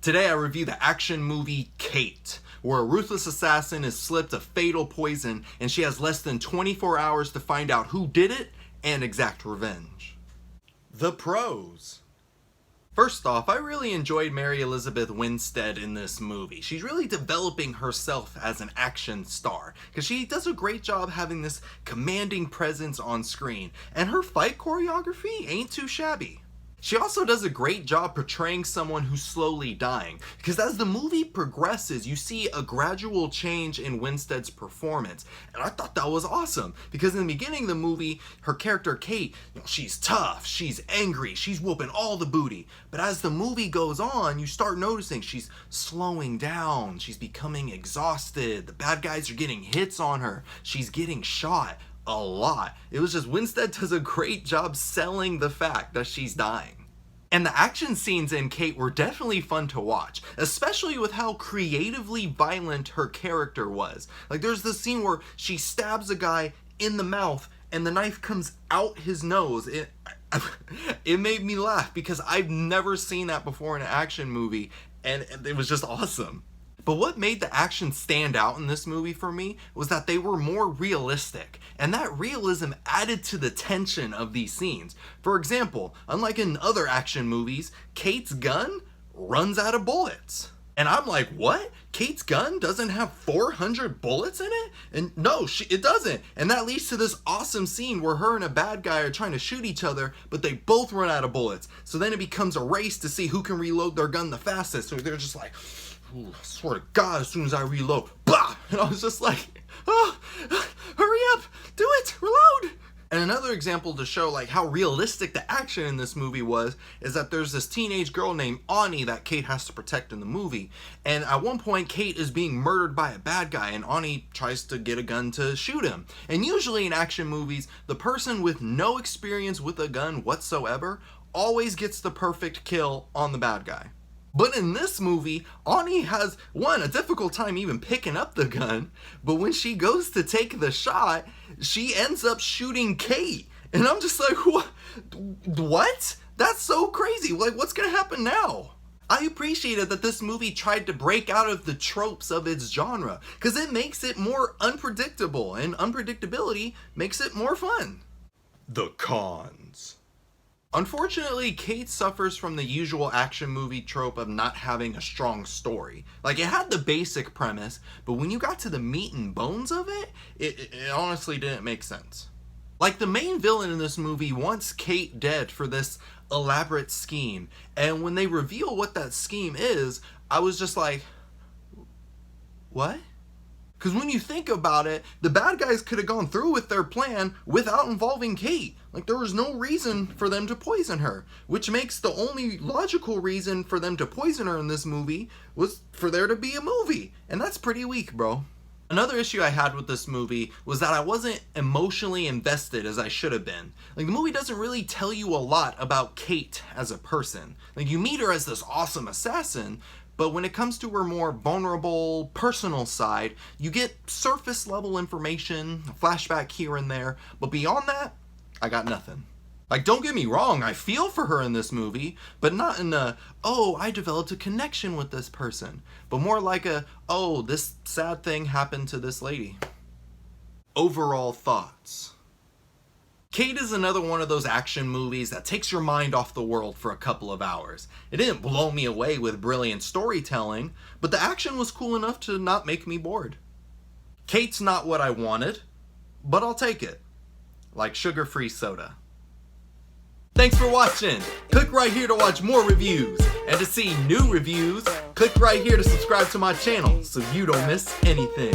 Today I review the action movie Kate, where a ruthless assassin is slipped a fatal poison and she has less than 24 hours to find out who did it and exact revenge. The pros. First off, I really enjoyed Mary Elizabeth Winstead in this movie. She's really developing herself as an action star, because she does a great job having this commanding presence on screen, and her fight choreography ain't too shabby. She also does a great job portraying someone who's slowly dying, because as the movie progresses, you see a gradual change in Winstead's performance, and I thought that was awesome, because in the beginning of the movie, her character Kate, she's tough, she's angry, she's whooping all the booty, but as the movie goes on, you start noticing she's slowing down, she's becoming exhausted, the bad guys are getting hits on her, she's getting shot a lot. It was just, Winstead does a great job selling the fact that she's dying. And the action scenes in Kate were definitely fun to watch, especially with how creatively violent her character was. Like, there's this scene where she stabs a guy in the mouth and the knife comes out his nose. It made me laugh because I've never seen that before in an action movie, and it was just awesome. But what made the action stand out in this movie for me was that they were more realistic, and that realism added to the tension of these scenes. For example, unlike in other action movies, Kate's gun runs out of bullets. And I'm like, what? Kate's gun doesn't have 400 bullets in it? And no, it doesn't. And that leads to this awesome scene where her and a bad guy are trying to shoot each other, but they both run out of bullets. So then it becomes a race to see who can reload their gun the fastest. So they're just like, ooh, I swear to God, as soon as I reload, bah! And I was just like, oh, hurry up, do it, reload! And another example to show like how realistic the action in this movie was is that there's this teenage girl named Ani that Kate has to protect in the movie. And at one point, Kate is being murdered by a bad guy and Ani tries to get a gun to shoot him. And usually in action movies, the person with no experience with a gun whatsoever always gets the perfect kill on the bad guy. But in this movie, Ani has, a difficult time even picking up the gun, but when she goes to take the shot, she ends up shooting Kate. And I'm just like, what? That's so crazy. Like, what's gonna happen now? I appreciated that this movie tried to break out of the tropes of its genre, because it makes it more unpredictable, and unpredictability makes it more fun. The cons. Unfortunately, Kate suffers from the usual action movie trope of not having a strong story. Like, it had the basic premise, but when you got to the meat and bones of it, it honestly didn't make sense. Like, the main villain in this movie wants Kate dead for this elaborate scheme, and when they reveal what that scheme is, I was just like, what? Because when you think about it, the bad guys could have gone through with their plan without involving Kate. Like, there was no reason for them to poison her, which makes the only logical reason for them to poison her in this movie was for there to be a movie. And that's pretty weak, bro. Another issue I had with this movie was that I wasn't emotionally invested as I should have been. Like, the movie doesn't really tell you a lot about Kate as a person. Like, you meet her as this awesome assassin, but when it comes to her more vulnerable, personal side, you get surface level information, a flashback here and there, but beyond that, I got nothing. Like, don't get me wrong, I feel for her in this movie, but not in a, oh, I developed a connection with this person, but more like a, oh, this sad thing happened to this lady. Overall thoughts. Kate is another one of those action movies that takes your mind off the world for a couple of hours. It didn't blow me away with brilliant storytelling, but the action was cool enough to not make me bored. Kate's not what I wanted, but I'll take it. Like sugar-free soda. Thanks for watching! Click right here to watch more reviews, and to see new reviews, click right here to subscribe to my channel so you don't miss anything.